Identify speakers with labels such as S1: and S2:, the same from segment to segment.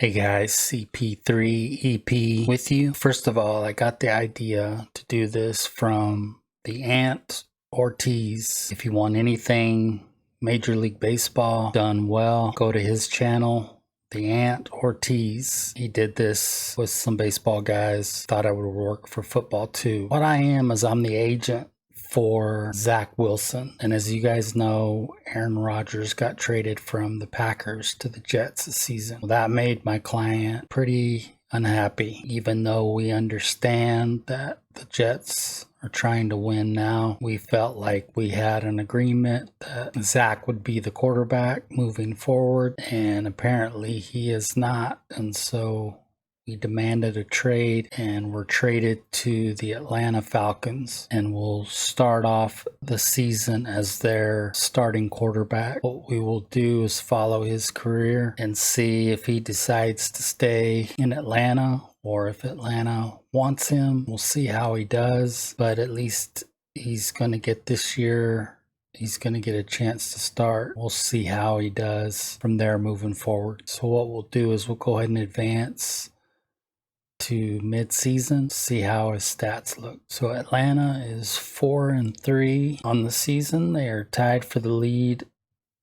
S1: Hey guys, CP3 EP with you. First of all, I got the idea to do this from the Ant Ortiz. If you want anything Major League Baseball done well, go to his channel, the Ant Ortiz. He did this with some baseball guys. Thought I would work for football too. What I am is I'm the agent for Zach Wilson. And as you guys know, Aaron Rodgers got traded from the Packers to the Jets this season. That made my client pretty unhappy, even though we understand that the Jets are trying to win now. We felt like we had an agreement that Zach would be the quarterback moving forward, and apparently he is not. And so we demanded a trade and were traded to the Atlanta Falcons, and we'll start off the season as their starting quarterback. What we will do is follow his career and see if he decides to stay in Atlanta or if Atlanta wants him. We'll see how he does, but at least he's going to get this year. He's going to get a chance to start. We'll see how he does from there moving forward. So what we'll do is we'll go ahead and advance to mid-season, see how his stats look. So Atlanta is 4-3 on the season. They are tied for the lead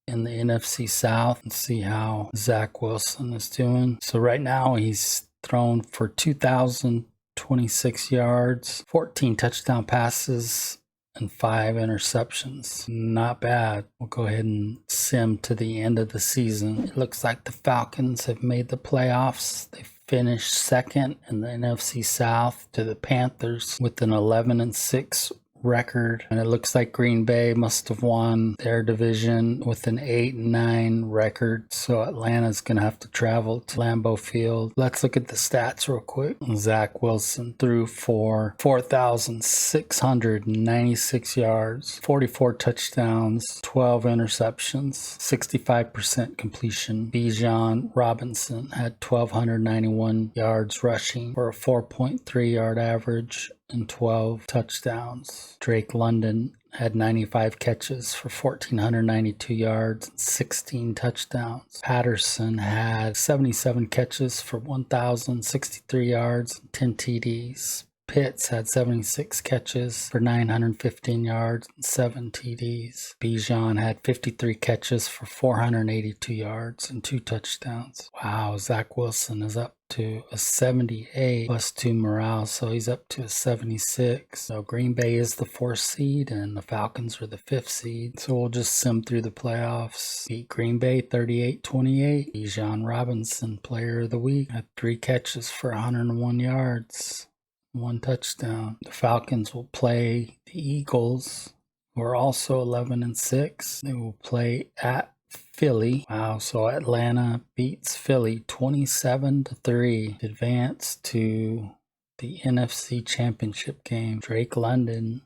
S1: in the NFC South, and see how Zach Wilson is doing. So right now he's thrown for 2,026 yards, 14 touchdown passes, and 5 interceptions. Not bad. We'll go ahead and sim to the end of the season. It looks like the Falcons have made the playoffs. They finished second in the NFC South to the Panthers with an 11-6 record, and it looks like Green Bay must have won their division with an 8-9 record. So Atlanta's gonna have to travel to Lambeau Field. Let's look at the stats real quick. Zach Wilson threw for 4,696 yards, 44 touchdowns, 12 interceptions, 65% completion. Bijan Robinson had 1,291 yards rushing for a 4.3 yard average and 12 touchdowns. Drake London had 95 catches for 1,492 yards and 16 touchdowns. Patterson had 77 catches for 1,063 yards and 10 TDs. Pitts had 76 catches for 915 yards and 7 TDs. Bijan had 53 catches for 482 yards and 2 touchdowns. Wow, Zach Wilson is up to a 78 plus 2 morale, so he's up to a 76. So Green Bay is the 4th seed and the Falcons are the 5th seed. So we'll just sim through the playoffs. Beat Green Bay 38-28. Bijan Robinson, player of the week, had 3 catches for 101 yards. 1 touchdown. The Falcons will play the Eagles, who are also 11-6. They will play at Philly. Wow, so Atlanta beats Philly 27-3 to advance to the NFC Championship game. Drake London,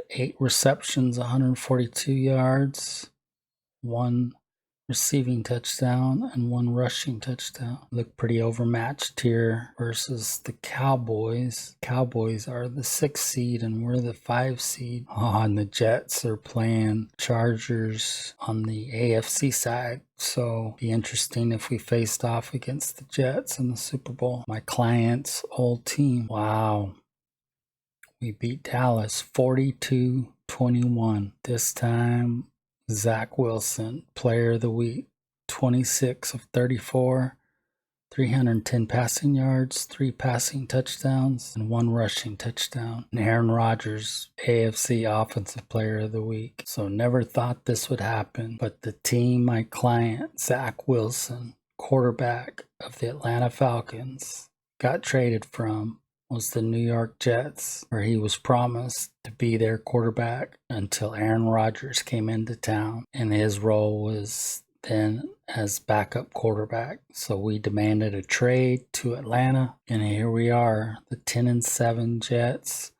S1: 8 receptions, 142 yards, 1 receiving touchdown and 1 rushing touchdown. Look pretty overmatched here versus the Cowboys. Cowboys are the 6th seed and we're the 5 seed. Oh, and the Jets are playing Chargers on the AFC side. So be interesting if we faced off against the Jets in the Super Bowl. My client's old team. Wow. We beat Dallas 42-21. This time Zach Wilson, player of the week, 26 of 34, 310 passing yards, 3 passing touchdowns, and 1 rushing touchdown. And Aaron Rodgers, AFC Offensive Player of the Week. So never thought this would happen, but the team, my client, Zach Wilson, quarterback of the Atlanta Falcons, got traded from was the New York Jets, where he was promised to be their quarterback until Aaron Rodgers came into town, and his role was then as backup quarterback. So we demanded a trade to Atlanta, and here we are, the 10-7 Jets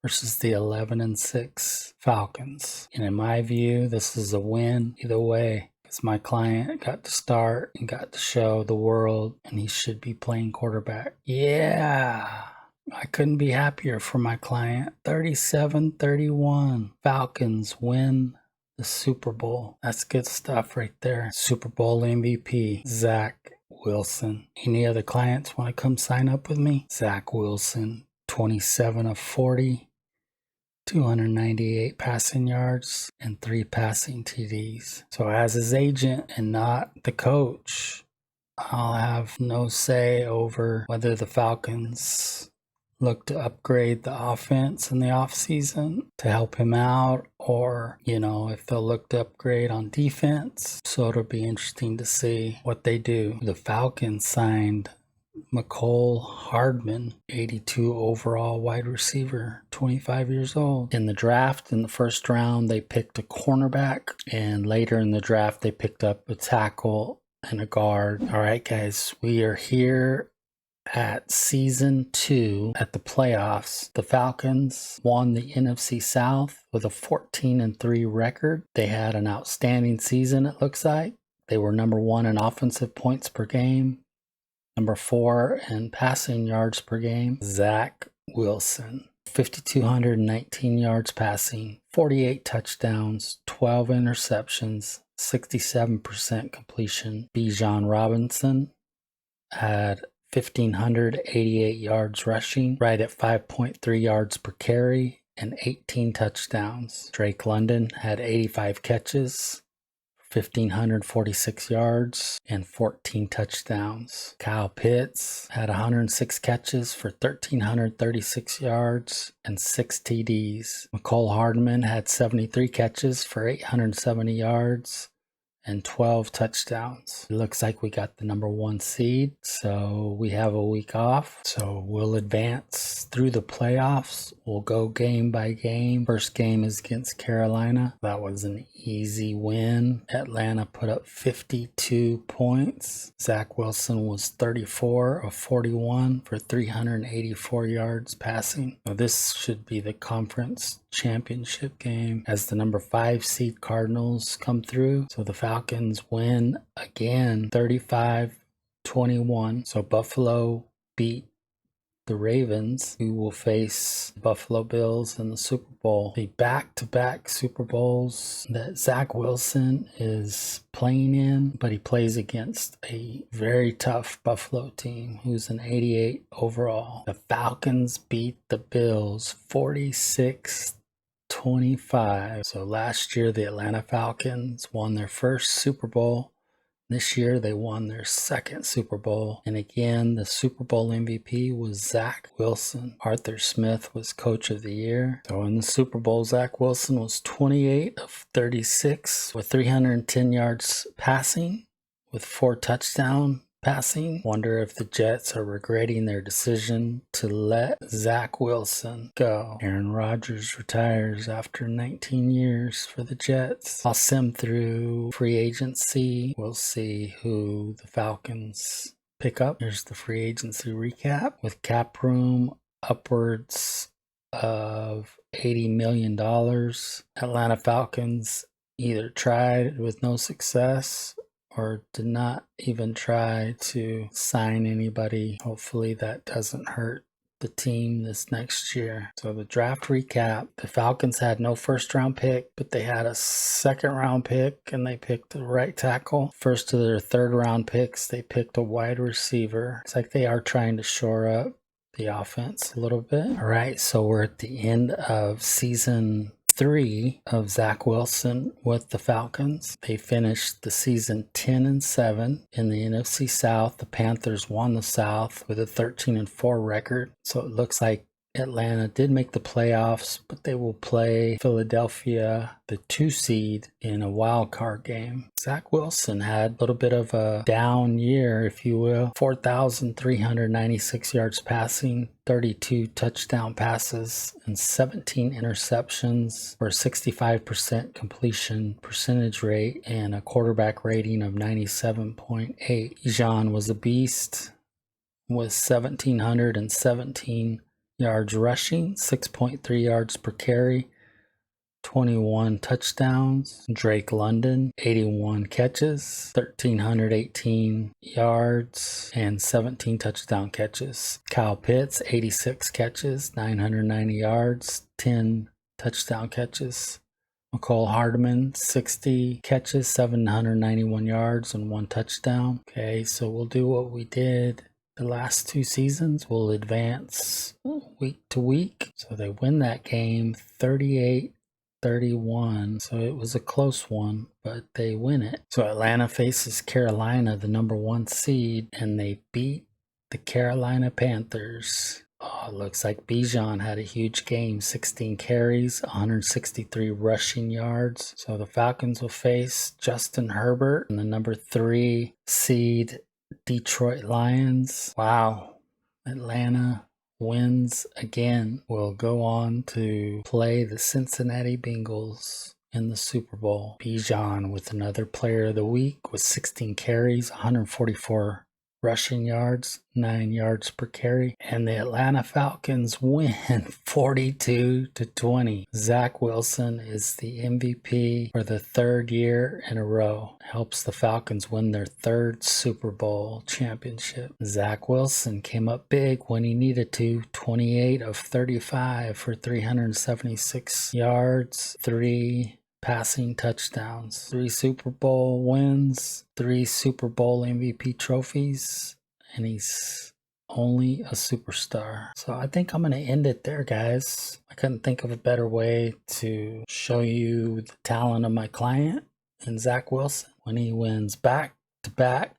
S1: versus the 11-6 Falcons. And in my view, this is a win either way. My client got to start and got to show the world, and he should be playing quarterback. Yeah, I couldn't be happier for my client. 37-31. Falcons win the Super Bowl. That's good stuff right there. Super Bowl MVP, Zach Wilson. Any other clients want to come sign up with me? Zach Wilson, 27 of 40, 298 passing yards, and 3 passing TDs. So as his agent and not the coach, I'll have no say over whether the Falcons look to upgrade the offense in the offseason to help him out, or, if they'll look to upgrade on defense. So it'll be interesting to see what they do. The Falcons signed McCole Hardman, 82 overall wide receiver, 25 years old. In the draft, in the first round, they picked a cornerback, and later in the draft, they picked up a tackle and a guard. All right, guys, we are here at season 2 at the playoffs. The Falcons won the NFC South with a 14-3 record. They had an outstanding season, it looks like. They were number 1 in offensive points per game, number 4 in passing yards per game. Zach Wilson, 5,219 yards passing, 48 touchdowns, 12 interceptions, 67% completion. Bijan Robinson had 1,588 yards rushing, right at 5.3 yards per carry, and 18 touchdowns. Drake London had 85 catches, 1,546 yards, and 14 touchdowns. Kyle Pitts had 106 catches for 1,336 yards and 6 TDs. McCole Hardman had 73 catches for 870 yards and 12 touchdowns. It looks like we got the number 1 seed, so we have a week off. So we'll advance through the playoffs. We'll go game by game. First game is against Carolina. That was an easy win. Atlanta put up 52 points. Zach Wilson was 34 of 41 for 384 yards passing. Now this should be the conference championship game as the number 5 seed Cardinals come through. So the Falcons win again, 35-21. So Buffalo beat the Ravens, who will face Buffalo Bills in the Super Bowl. The back-to-back Super Bowls that Zach Wilson is playing in, but he plays against a very tough Buffalo team who's an 88 overall. The Falcons beat the Bills 46-25. So last year, the Atlanta Falcons won their first Super Bowl. This year, they won their second Super Bowl. And again, the Super Bowl MVP was Zach Wilson. Arthur Smith was Coach of the Year. So in the Super Bowl, Zach Wilson was 28 of 36 with 310 yards passing with 4 touchdowns passing. Wonder if the Jets are regretting their decision to let Zach Wilson go. Aaron Rodgers retires after 19 years for the Jets. I'll sim through free agency. We'll see who the Falcons pick up. Here's the free agency recap. With cap room upwards of $80 million, Atlanta Falcons either tried with no success or did not even try to sign anybody. Hopefully that doesn't hurt the team this next year. So the draft recap, the Falcons had no first round pick, but they had a second round pick and they picked the right tackle. First of their third round picks, they picked a wide receiver. It's like they are trying to shore up the offense a little bit. All right, so we're at the end of season 3 of Zach Wilson with the Falcons. They finished the season 10-7 in the NFC South. The Panthers won the South with a 13-4 record. So it looks like Atlanta did make the playoffs, but they will play Philadelphia, the 2 seed, in a wild card game. Zach Wilson had a little bit of a down year, if you will. 4,396 yards passing, 32 touchdown passes, and 17 interceptions for a 65% completion percentage rate and a quarterback rating of 97.8. Bijan was a beast with 1,717 yards rushing, 6.3 yards per carry, 21 touchdowns. Drake London, 81 catches, 1,318 yards, and 17 touchdown catches. Kyle Pitts, 86 catches, 990 yards, 10 touchdown catches. McCole Hardman, 60 catches, 791 yards, and 1 touchdown. Okay, so we'll do what we did the last 2 seasons. We'll advance week to week. So they win that game 38-31. So it was a close one, but they win it. So Atlanta faces Carolina, the number 1 seed, and they beat the Carolina Panthers. Oh, it looks like Bijan had a huge game, 16 carries, 163 rushing yards. So the Falcons will face Justin Herbert and the number 3 seed Detroit Lions. Wow, Atlanta wins again. We'll go on to play the Cincinnati Bengals in the Super Bowl. Bijan with another player of the week with 16 carries, 144 rushing yards, 9 yards per carry, and the Atlanta Falcons win 42-20. Zach Wilson is the MVP for the 3rd year in a row. Helps the Falcons win their 3rd Super Bowl championship. Zach Wilson came up big when he needed to. 28 of 35 for 376 yards, 3 passing touchdowns, 3 Super Bowl wins, 3 Super Bowl MVP trophies, and he's only a superstar. So I think I'm going to end it there, guys. I couldn't think of a better way to show you the talent of my client and Zach Wilson. When he wins back-to-back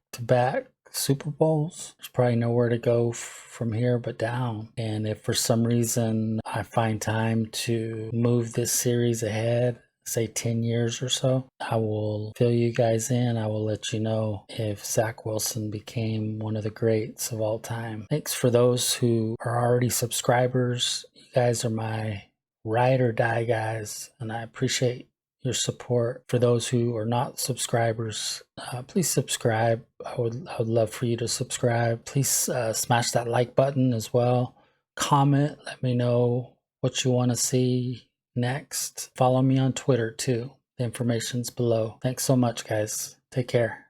S1: Super Bowls, there's probably nowhere to go from here but down. And if for some reason I find time to move this series ahead, say 10 years or so, I will fill you guys in. I will let you know if Zach Wilson became one of the greats of all time. Thanks for those who are already subscribers. You guys are my ride or die guys, and I appreciate your support. For those who are not subscribers, please subscribe. I would love for you to subscribe. Please smash that like button as well. Comment, let me know what you want to see next. Follow me on Twitter too. The information's below. Thanks so much, guys. Take care.